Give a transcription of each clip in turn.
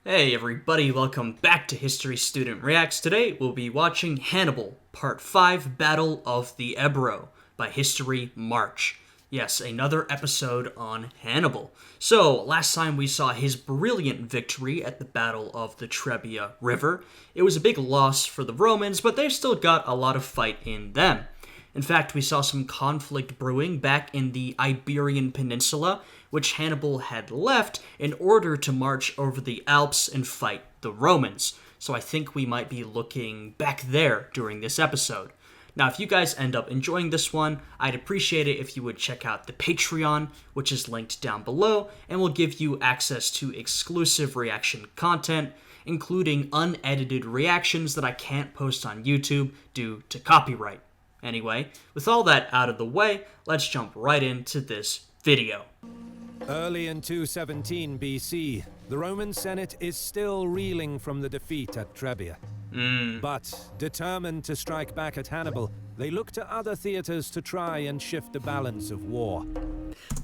Hey everybody, welcome back to History Student Reacts. Today we'll be watching Hannibal, Part 5, Battle of the Ebro by HistoryMarche. Yes, another episode on Hannibal. So, last time we saw his brilliant victory at the Battle of the Trebia River. It was a big loss for the Romans, but they've still got a lot of fight in them. In fact, we saw some conflict brewing back in the Iberian Peninsula, which Hannibal had left in order to march over the Alps and fight the Romans. So I think we might be looking back there during this episode. Now, if you guys end up enjoying this one, I'd appreciate it if you would check out the Patreon, which is linked down below, and will give you access to exclusive reaction content, including unedited reactions that I can't post on YouTube due to copyright. Anyway, with all that out of the way, let's jump right into this video. Early in 217 BC, the Roman Senate is still reeling from the defeat at Trebia. But, determined to strike back at Hannibal, they look to other theaters to try and shift the balance of war.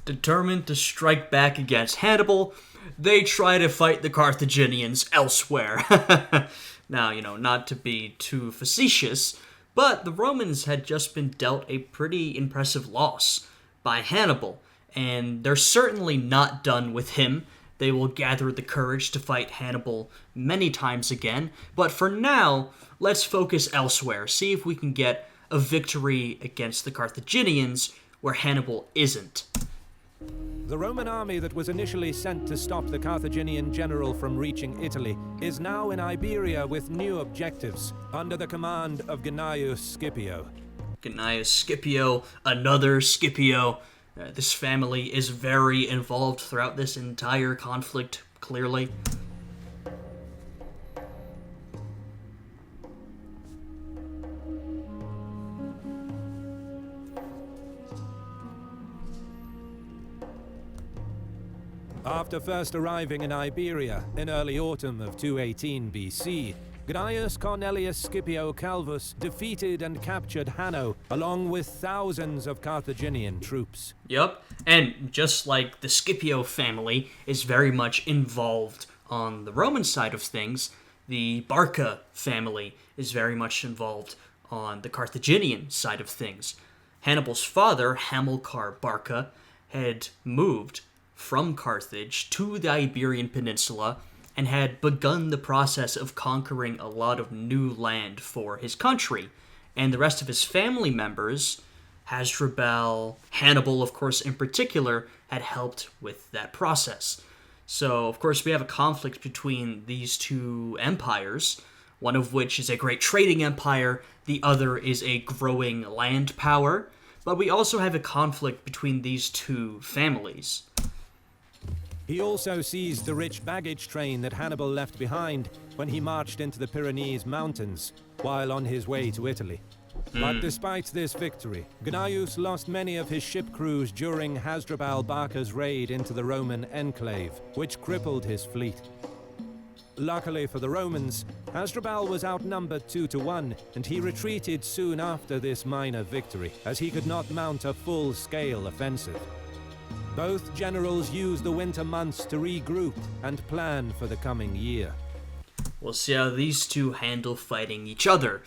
Determined to strike back against Hannibal, they try to fight the Carthaginians elsewhere. Now, not to be too facetious, but the Romans had just been dealt a pretty impressive loss by Hannibal, and they're certainly not done with him. They will gather the courage to fight Hannibal many times again, but for now, let's focus elsewhere, see if we can get a victory against the Carthaginians where Hannibal isn't. The Roman army that was initially sent to stop the Carthaginian general from reaching Italy is now in Iberia with new objectives, under the command of Gnaeus Scipio. Gnaeus Scipio, another Scipio. This family is very involved throughout this entire conflict, clearly. After first arriving in Iberia in early autumn of 218 BC, Gnaeus Cornelius Scipio Calvus defeated and captured Hanno, along with thousands of Carthaginian troops. Yup, and just like the Scipio family is very much involved on the Roman side of things, the Barca family is very much involved on the Carthaginian side of things. Hannibal's father, Hamilcar Barca, had moved from Carthage to the Iberian Peninsula and had begun the process of conquering a lot of new land for his country. And the rest of his family members, Hasdrubal, Hannibal, of course, in particular, had helped with that process. So, of course, we have a conflict between these two empires, one of which is a great trading empire, the other is a growing land power, but we also have a conflict between these two families. He also seized the rich baggage train that Hannibal left behind when he marched into the Pyrenees Mountains while on his way to Italy. But despite this victory, Gnaeus lost many of his ship crews during Hasdrubal Barca's raid into the Roman enclave, which crippled his fleet. Luckily for the Romans, Hasdrubal was outnumbered 2-1, and he retreated soon after this minor victory, as he could not mount a full-scale offensive. Both generals used the winter months to regroup and plan for the coming year. We'll see how these two handle fighting each other.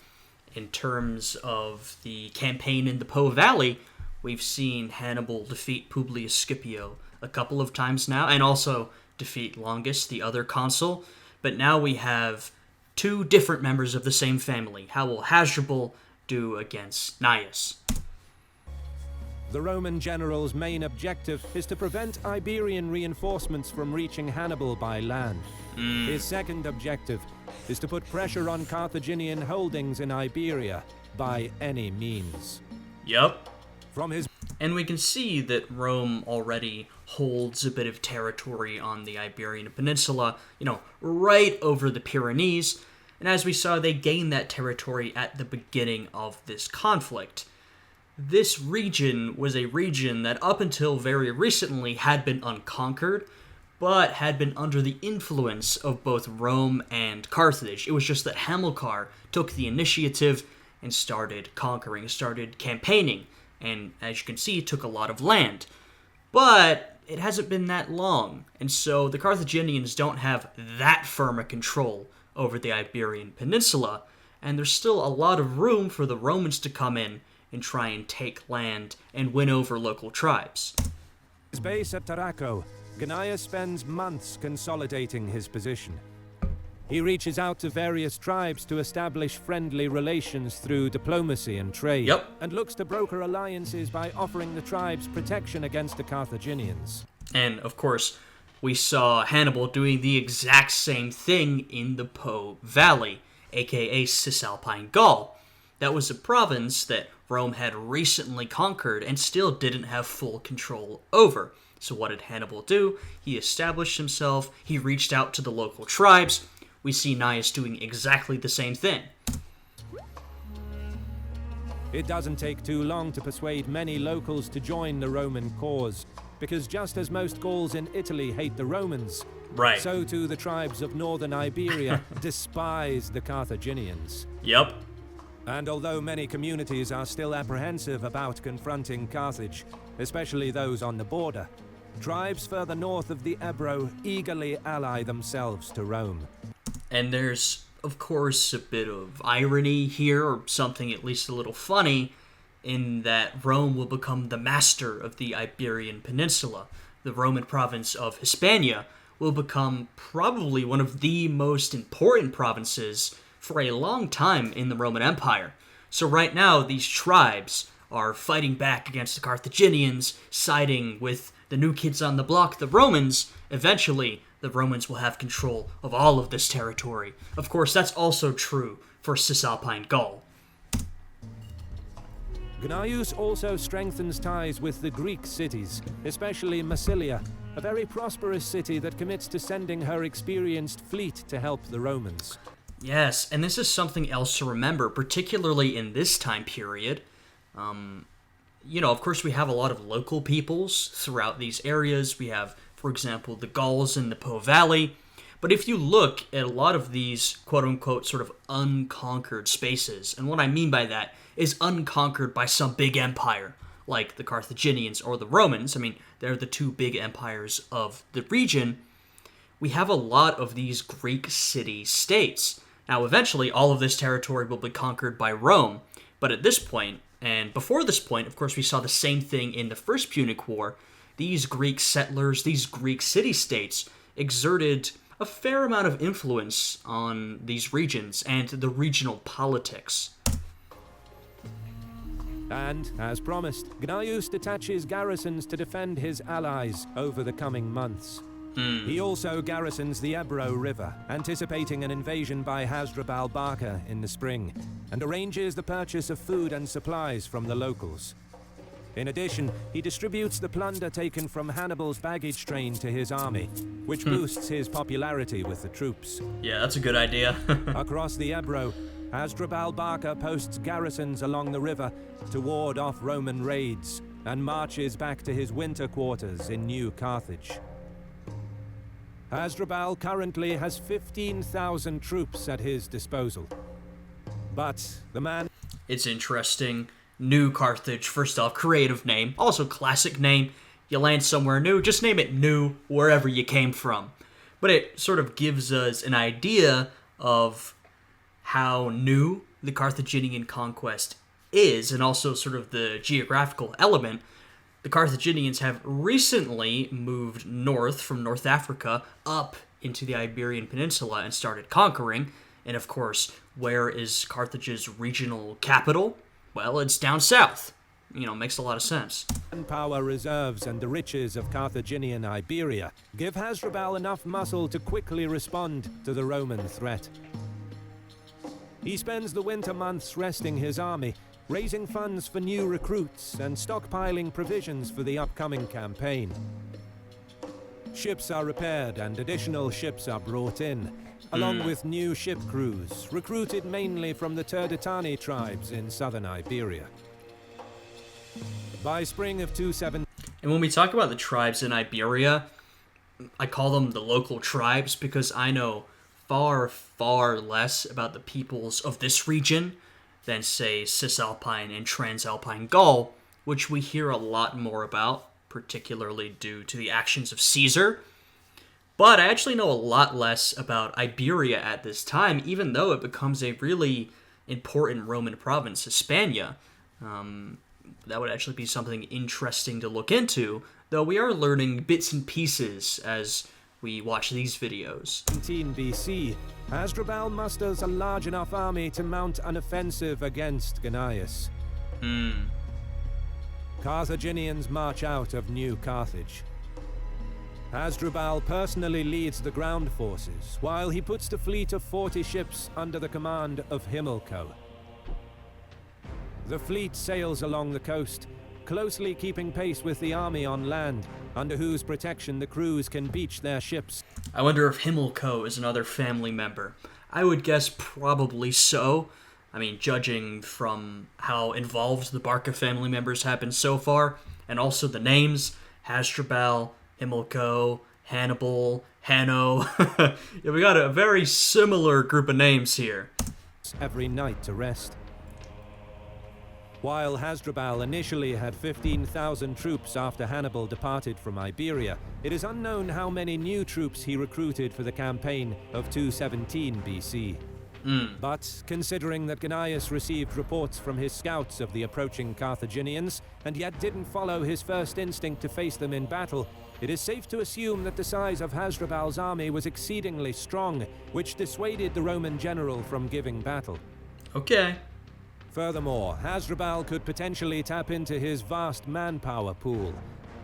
In terms of the campaign in the Po Valley, we've seen Hannibal defeat Publius Scipio a couple of times now, and also defeat Longus, the other consul. But now we have two different members of the same family. How will Hasdrubal do against Gnaeus? The Roman general's main objective is to prevent Iberian reinforcements from reaching Hannibal by land. His second objective is to put pressure on Carthaginian holdings in Iberia by any means. Yup. From his And we can see that Rome already holds a bit of territory on the Iberian Peninsula, right over the Pyrenees. And as we saw, they gained that territory at the beginning of this conflict. This region was a region that up until very recently had been unconquered, but had been under the influence of both Rome and Carthage. It was just that Hamilcar took the initiative and started conquering, started campaigning, and as you can see, took a lot of land. But it hasn't been that long, and so the Carthaginians don't have that firm a control over the Iberian Peninsula, and there's still a lot of room for the Romans to come in and try and take land and win over local tribes. His base at Tarraco, Gnaeus spends months consolidating his position. He reaches out to various tribes to establish friendly relations through diplomacy and trade, and looks to broker alliances by offering the tribes protection against the Carthaginians. And, of course, we saw Hannibal doing the exact same thing in the Po Valley, aka Cisalpine Gaul. That was a province that Rome had recently conquered and still didn't have full control over. So what did Hannibal do? He established himself, he reached out to the local tribes. We see Gnaeus doing exactly the same thing. It doesn't take too long to persuade many locals to join the Roman cause, because just as most Gauls in Italy hate the Romans, so too the tribes of northern Iberia despise the Carthaginians. Yep. And although many communities are still apprehensive about confronting Carthage, especially those on the border, tribes further north of the Ebro eagerly ally themselves to Rome. And there's, of course, a bit of irony here, or something at least a little funny, in that Rome will become the master of the Iberian Peninsula. The Roman province of Hispania will become probably one of the most important provinces for a long time in the Roman Empire. So right now, these tribes are fighting back against the Carthaginians, siding with the new kids on the block, the Romans. Eventually, the Romans will have control of all of this territory. Of course, that's also true for Cisalpine Gaul. Gnaeus also strengthens ties with the Greek cities, especially Massilia, a very prosperous city that commits to sending her experienced fleet to help the Romans. Yes, and this is something else to remember, particularly in this time period. Of course, we have a lot of local peoples throughout these areas. We have, for example, the Gauls in the Po Valley. But if you look at a lot of these quote-unquote sort of unconquered spaces, and what I mean by that is unconquered by some big empire, like the Carthaginians or the Romans. I mean, they're the two big empires of the region. We have a lot of these Greek city-states. Now, eventually, all of this territory will be conquered by Rome. But at this point, and before this point, of course, we saw the same thing in the First Punic War. These Greek settlers, these Greek city-states, exerted a fair amount of influence on these regions and the regional politics. And, as promised, Gnaeus detaches garrisons to defend his allies over the coming months. He also garrisons the Ebro River, anticipating an invasion by Hasdrubal Barca in the spring, and arranges the purchase of food and supplies from the locals. In addition, he distributes the plunder taken from Hannibal's baggage train to his army, which boosts his popularity with the troops. Yeah, that's a good idea. Across the Ebro, Hasdrubal Barca posts garrisons along the river to ward off Roman raids, and marches back to his winter quarters in New Carthage. Hasdrubal currently has 15,000 troops at his disposal. But the man... It's interesting. New Carthage, first off, creative name. Also classic name. You land somewhere new, just name it New, wherever you came from. But it sort of gives us an idea of how new the Carthaginian conquest is, and also sort of the geographical element. The Carthaginians have recently moved north from North Africa up into the Iberian Peninsula and started conquering. And of course, where is Carthage's regional capital? Well, it's down south. Makes a lot of sense. Manpower reserves and the riches of Carthaginian Iberia give Hasdrubal enough muscle to quickly respond to the Roman threat. He spends the winter months resting his army, raising funds for new recruits and stockpiling provisions for the upcoming campaign. Ships are repaired and additional ships are brought in, along with new ship crews, recruited mainly from the Turdetani tribes in southern Iberia. By spring of 270... And when we talk about the tribes in Iberia, I call them the local tribes because I know far, far less about the peoples of this region than, say, Cisalpine and Transalpine Gaul, which we hear a lot more about, particularly due to the actions of Caesar. But I actually know a lot less about Iberia at this time, even though it becomes a really important Roman province, Hispania. That would actually be something interesting to look into, though we are learning bits and pieces as we watch these videos. 17 BC, Hasdrubal musters a large enough army to mount an offensive against Gnaeus. Carthaginians march out of New Carthage. Hasdrubal personally leads the ground forces, while he puts the fleet of 40 ships under the command of Himilco. The fleet sails along the coast, closely keeping pace with the army on land, under whose protection the crews can beach their ships. I wonder if Himilco is another family member. I would guess probably so. I mean, judging from how involved the Barca family members have been so far, and also the names, Hasdrubal, Himilco, Hannibal, Hanno. Yeah, we got a very similar group of names here. Every night to rest. While Hasdrubal initially had 15,000 troops after Hannibal departed from Iberia, it is unknown how many new troops he recruited for the campaign of 217 BC. But, considering that Gnaeus received reports from his scouts of the approaching Carthaginians, and yet didn't follow his first instinct to face them in battle, it is safe to assume that the size of Hasdrubal's army was exceedingly strong, which dissuaded the Roman general from giving battle. Okay. Furthermore, Hasdrubal could potentially tap into his vast manpower pool,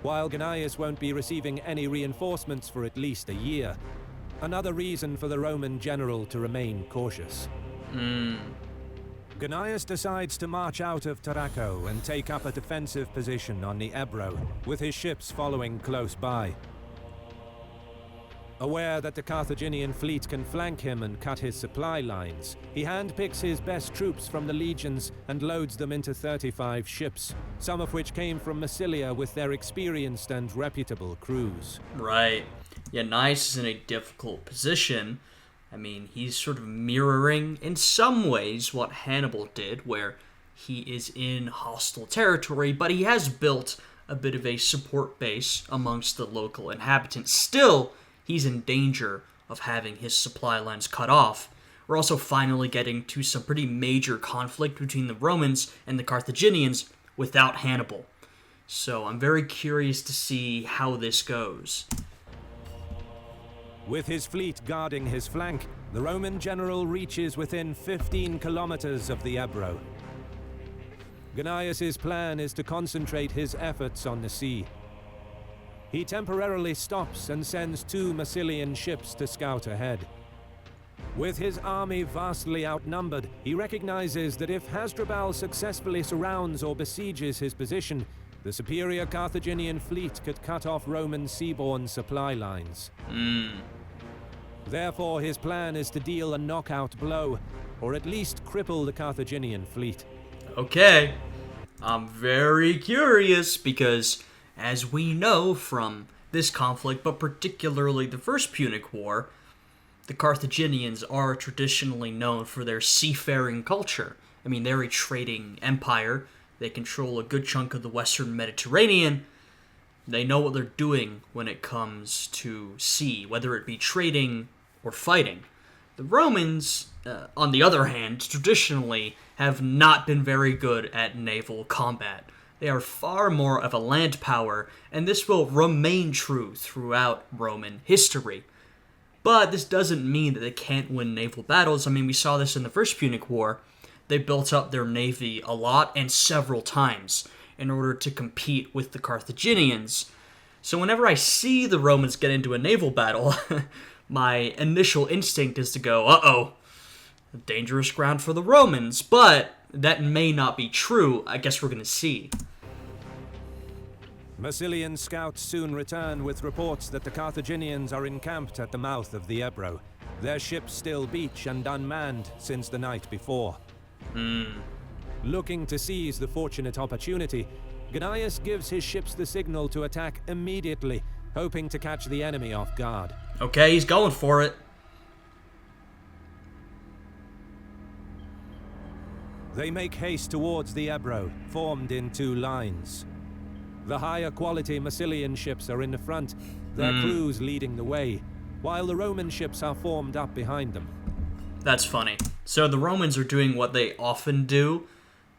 while Gnaeus won't be receiving any reinforcements for at least a year. Another reason for the Roman general to remain cautious. Gnaeus decides to march out of Tarraco and take up a defensive position on the Ebro, with his ships following close by. Aware that the Carthaginian fleet can flank him and cut his supply lines, he handpicks his best troops from the legions and loads them into 35 ships, some of which came from Massilia with their experienced and reputable crews. Right. Yeah, Gnaeus is in a difficult position. I mean, he's sort of mirroring, in some ways, what Hannibal did, where he is in hostile territory, but he has built a bit of a support base amongst the local inhabitants. Still, he's in danger of having his supply lines cut off. We're also finally getting to some pretty major conflict between the Romans and the Carthaginians without Hannibal. So I'm very curious to see how this goes. With his fleet guarding his flank, the Roman general reaches within 15 kilometers of the Ebro. Gnaeus' plan is to concentrate his efforts on the sea. He temporarily stops and sends 2 Massilian ships to scout ahead. With his army vastly outnumbered, he recognizes that if Hasdrubal successfully surrounds or besieges his position, the superior Carthaginian fleet could cut off Roman seaborne supply lines. Therefore, his plan is to deal a knockout blow, or at least cripple the Carthaginian fleet. Okay, I'm very curious because, as we know from this conflict, but particularly the First Punic War, the Carthaginians are traditionally known for their seafaring culture. I mean, they're a trading empire. They control a good chunk of the Western Mediterranean. They know what they're doing when it comes to sea, whether it be trading or fighting. The Romans, on the other hand, traditionally have not been very good at naval combat. They are far more of a land power, and this will remain true throughout Roman history. But this doesn't mean that they can't win naval battles. I mean, we saw this in the First Punic War. They built up their navy a lot and several times in order to compete with the Carthaginians. So whenever I see the Romans get into a naval battle, my initial instinct is to go, uh-oh, dangerous ground for the Romans. But that may not be true. I guess we're going to see. Massilian scouts soon return with reports that the Carthaginians are encamped at the mouth of the Ebro, their ships still beach and unmanned since the night before. Looking to seize the fortunate opportunity, Gnaeus gives his ships the signal to attack immediately, hoping to catch the enemy off guard. Okay, he's going for it. They make haste towards the Ebro, formed in 2 lines. The higher quality Massilian ships are in the front, their crews leading the way, while the Roman ships are formed up behind them. That's funny. So the Romans are doing what they often do,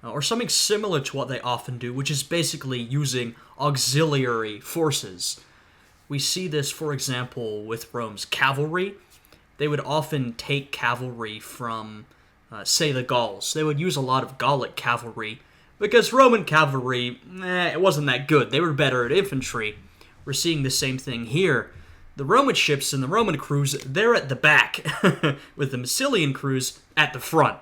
or something similar to what they often do, which is basically using auxiliary forces. We see this, for example, with Rome's cavalry. They would often take cavalry from, say, the Gauls. They would use a lot of Gallic cavalry, because Roman cavalry, it wasn't that good. They were better at infantry. We're seeing the same thing here. The Roman ships and the Roman crews, they're at the back, with the Massilian crews at the front.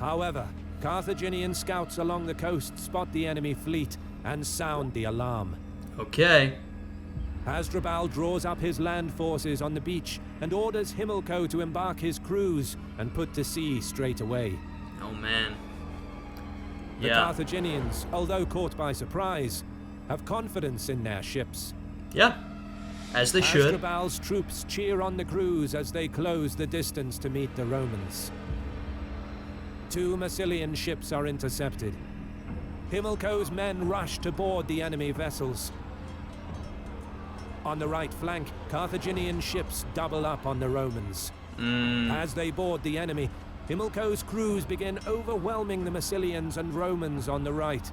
However, Carthaginian scouts along the coast spot the enemy fleet and sound the alarm. Okay. Hasdrubal draws up his land forces on the beach and orders Himilco to embark his crews and put to sea straight away. Oh, man. The Carthaginians, although caught by surprise, have confidence in their ships. Yeah, as they should. Hasdrubal's troops cheer on the crews as they close the distance to meet the Romans. 2 Massilian ships are intercepted. Himilco's men rush to board the enemy vessels. On the right flank, Carthaginian ships double up on the Romans. As they board the enemy, Himilco's crews begin overwhelming the Massilians and Romans on the right.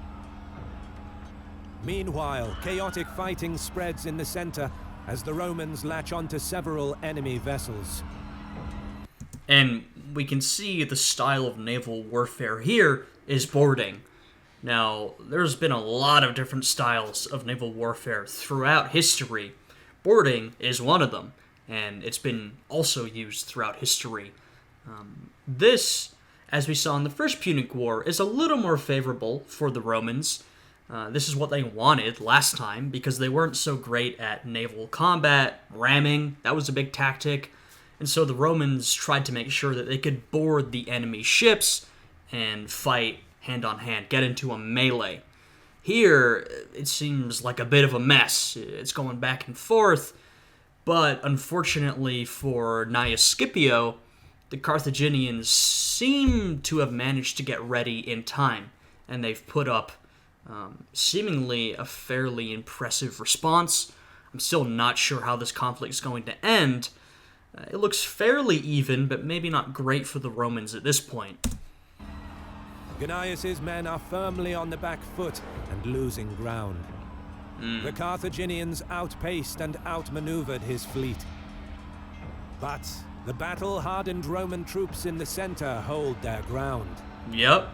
Meanwhile, chaotic fighting spreads in the center as the Romans latch onto several enemy vessels. And we can see the style of naval warfare here is boarding. Now, there's been a lot of different styles of naval warfare throughout history. Boarding is one of them, and it's been also used throughout history. This, as we saw in the First Punic War, is a little more favorable for the Romans. This is what they wanted last time, because they weren't so great at naval combat, ramming, that was a big tactic. And so the Romans tried to make sure that they could board the enemy ships and fight hand-on-hand, get into a melee. Here, it seems like a bit of a mess. It's going back and forth, but unfortunately for Gnaeus Scipio, the Carthaginians seem to have managed to get ready in time, and they've put up seemingly a fairly impressive response. I'm still not sure how this conflict is going to end. It looks fairly even, but maybe not great for the Romans at this point. Gnaeus' men are firmly on the back foot and losing ground. The Carthaginians outpaced and outmaneuvered his fleet. But the battle-hardened Roman troops in the center hold their ground. Yep.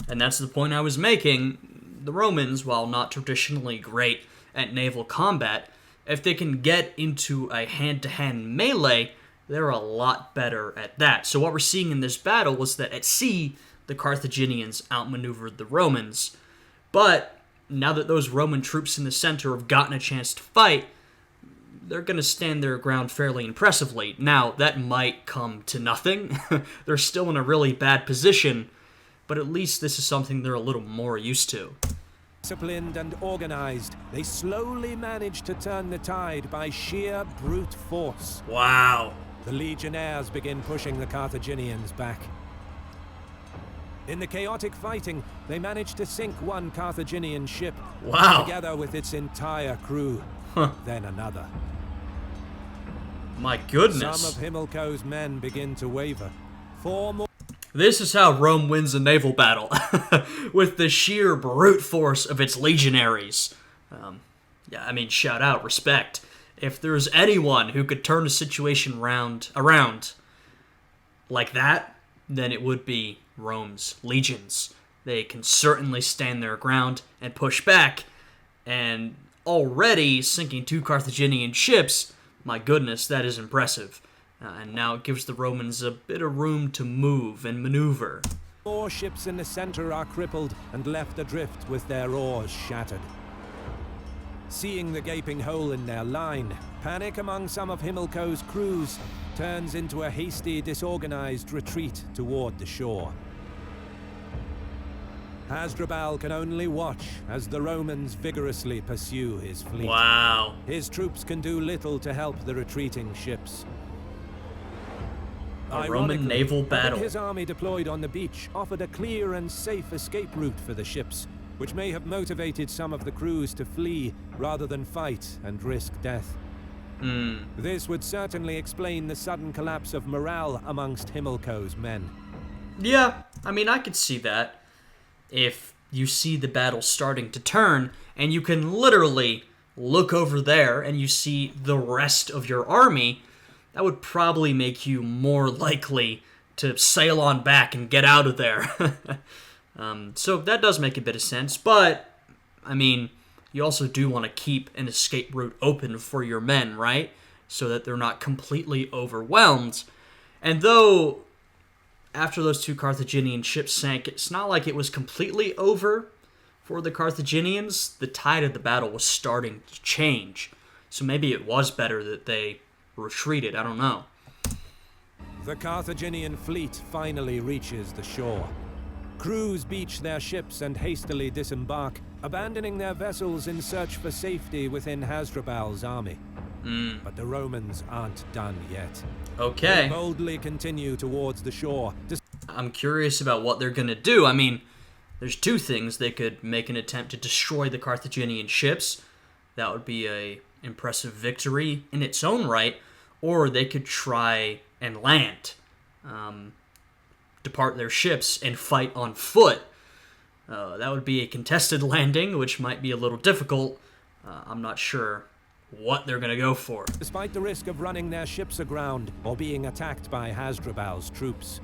And that's the point I was making. The Romans, while not traditionally great at naval combat, if they can get into a hand-to-hand melee, they're a lot better at that. So what we're seeing in this battle was that at sea, the Carthaginians outmaneuvered the Romans. But now that those Roman troops in the center have gotten a chance to fight, they're going to stand their ground fairly impressively. Now, that might come to nothing. They're still in a really bad position, but at least this is something they're a little more used to. Disciplined and organized, they slowly manage to turn the tide by sheer brute force. Wow. The legionnaires begin pushing the Carthaginians back. In the chaotic fighting, they manage to sink one Carthaginian ship, together with its entire crew, then another. My goodness. Some of Himilco's men begin to waver. 4 more. This is how Rome wins a naval battle, with the sheer brute force of its legionaries. Shout out, respect. If there's anyone who could turn a situation around like that, then it would be Rome's legions. They can certainly stand their ground and push back, and already sinking 2 Carthaginian ships, my goodness, that is impressive. And now it gives the Romans a bit of room to move and maneuver. 4 ships in the center are crippled and left adrift with their oars shattered. Seeing the gaping hole in their line, panic among some of Himilco's crews turns into a hasty, disorganized retreat toward the shore. Hasdrubal can only watch as the Romans vigorously pursue his fleet. Wow. His troops can do little to help the retreating ships. A Roman naval battle. His army deployed on the beach offered a clear and safe escape route for the ships, which may have motivated some of the crews to flee rather than fight and risk death. This would certainly explain the sudden collapse of morale amongst Himilco's men. Yeah, I mean, I could see that. If you see the battle starting to turn, and you can literally look over there and you see the rest of your army, that would probably make you more likely to sail on back and get out of there. So that does make a bit of sense, but, I mean, you also do want to keep an escape route open for your men, right? So that they're not completely overwhelmed. And though, after those 2 Carthaginian ships sank, it's not like it was completely over for the Carthaginians. The tide of the battle was starting to change. So maybe it was better that they retreated, I don't know. The Carthaginian fleet finally reaches the shore. Crews beach their ships and hastily disembark, abandoning their vessels in search for safety within Hasdrubal's army. But the Romans aren't done yet. Okay. They boldly continue towards the shore. I'm curious about what they're going to do. I mean, there's 2 things. They could make an attempt to destroy the Carthaginian ships. That would be a impressive victory in its own right. Or they could try and land. Depart their ships and fight on foot. That would be a contested landing, which might be a little difficult. I'm not sure what they're going to go for. Despite the risk of running their ships aground or being attacked by Hasdrubal's troops.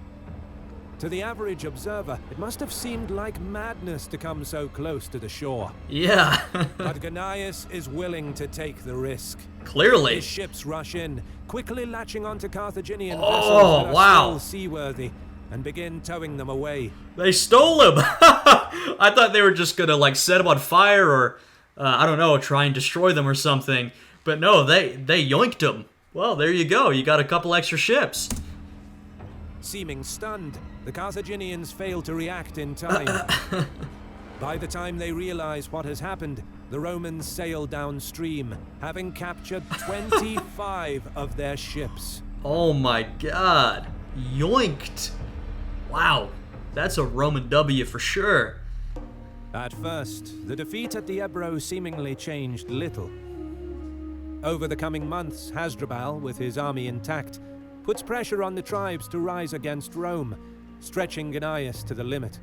To the average observer, it must have seemed like madness to come so close to the shore. Yeah. But Gnaeus is willing to take the risk. Clearly. His ships rush in, quickly latching onto Carthaginian vessels that are still seaworthy, and begin towing them away. They stole him! I thought they were just gonna, like, set him on fire or, I don't know, try and destroy them or something. But no, they yoinked him. Well, there you go. You got a couple extra ships. Seeming stunned, the Carthaginians fail to react in time. By the time they realize what has happened, the Romans sail downstream, having captured 25 of their ships. Oh my god. Yoinked. Wow. That's a Roman W for sure. At first, the defeat at the Ebro seemingly changed little. Over the coming months, Hasdrubal, with his army intact, puts pressure on the tribes to rise against Rome, stretching Gnaeus to the limit.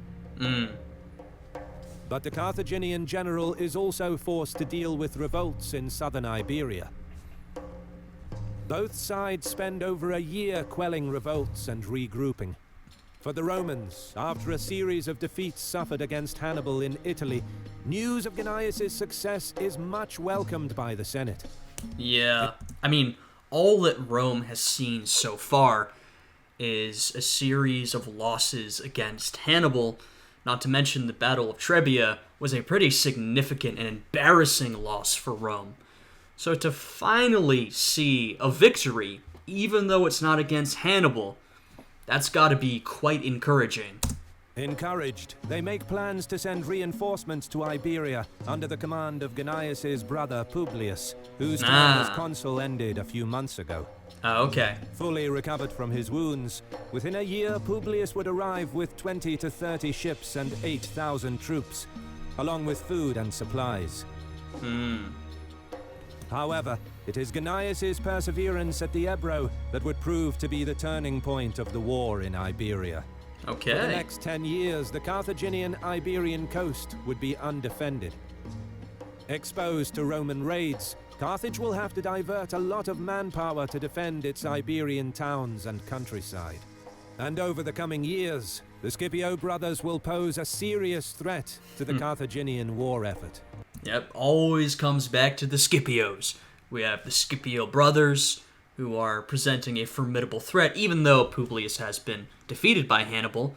But the Carthaginian general is also forced to deal with revolts in southern Iberia. Both sides spend over a year quelling revolts and regrouping. For the Romans, after a series of defeats suffered against Hannibal in Italy, news of Gnaeus' success is much welcomed by the Senate. Yeah, I mean, all that Rome has seen so far is a series of losses against Hannibal. Not to mention the Battle of Trebia was a pretty significant and embarrassing loss for Rome. So to finally see a victory, even though it's not against Hannibal, that's got to be quite encouraging. Encouraged, they make plans to send reinforcements to Iberia under the command of Gnaeus' brother Publius, whose time as consul ended a few months ago. Okay. Fully recovered from his wounds, within a year Publius would arrive with 20 to 30 ships and 8,000 troops, along with food and supplies. However, it is Gnaeus' perseverance at the Ebro that would prove to be the turning point of the war in Iberia. Okay. For the next 10 years, the Carthaginian Iberian coast would be undefended. Exposed to Roman raids, Carthage will have to divert a lot of manpower to defend its Iberian towns and countryside. And over the coming years, the Scipio brothers will pose a serious threat to the Carthaginian war effort. Yep, always comes back to the Scipios. We have the Scipio brothers, who are presenting a formidable threat, even though Publius has been defeated by Hannibal.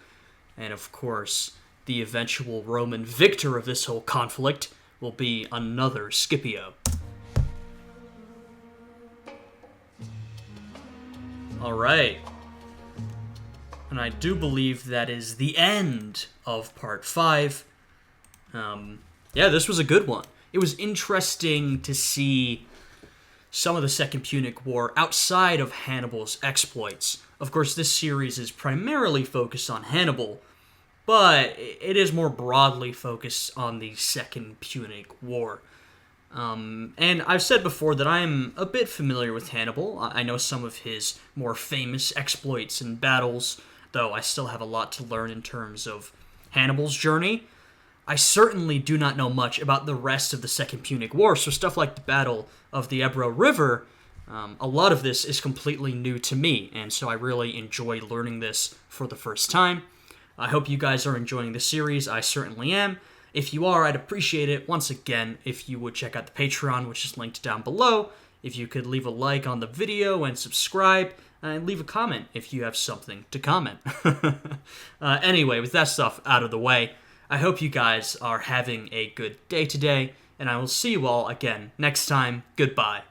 And of course, the eventual Roman victor of this whole conflict will be another Scipio. Alright. And I do believe that is the end of part 5. Yeah, this was a good one. It was interesting to see some of the Second Punic War outside of Hannibal's exploits. Of course, this series is primarily focused on Hannibal, but it is more broadly focused on the Second Punic War. And I've said before that I'm a bit familiar with Hannibal. I know some of his more famous exploits and battles, though I still have a lot to learn in terms of Hannibal's journey. I certainly do not know much about the rest of the Second Punic War, so stuff like the Battle of the Ebro River, a lot of this is completely new to me, and so I really enjoy learning this for the first time. I hope you guys are enjoying the series. I certainly am. If you are, I'd appreciate it, once again, if you would check out the Patreon, which is linked down below. If you could leave a like on the video and subscribe, and leave a comment if you have something to comment. Anyway, with that stuff out of the way, I hope you guys are having a good day today, and I will see you all again next time. Goodbye.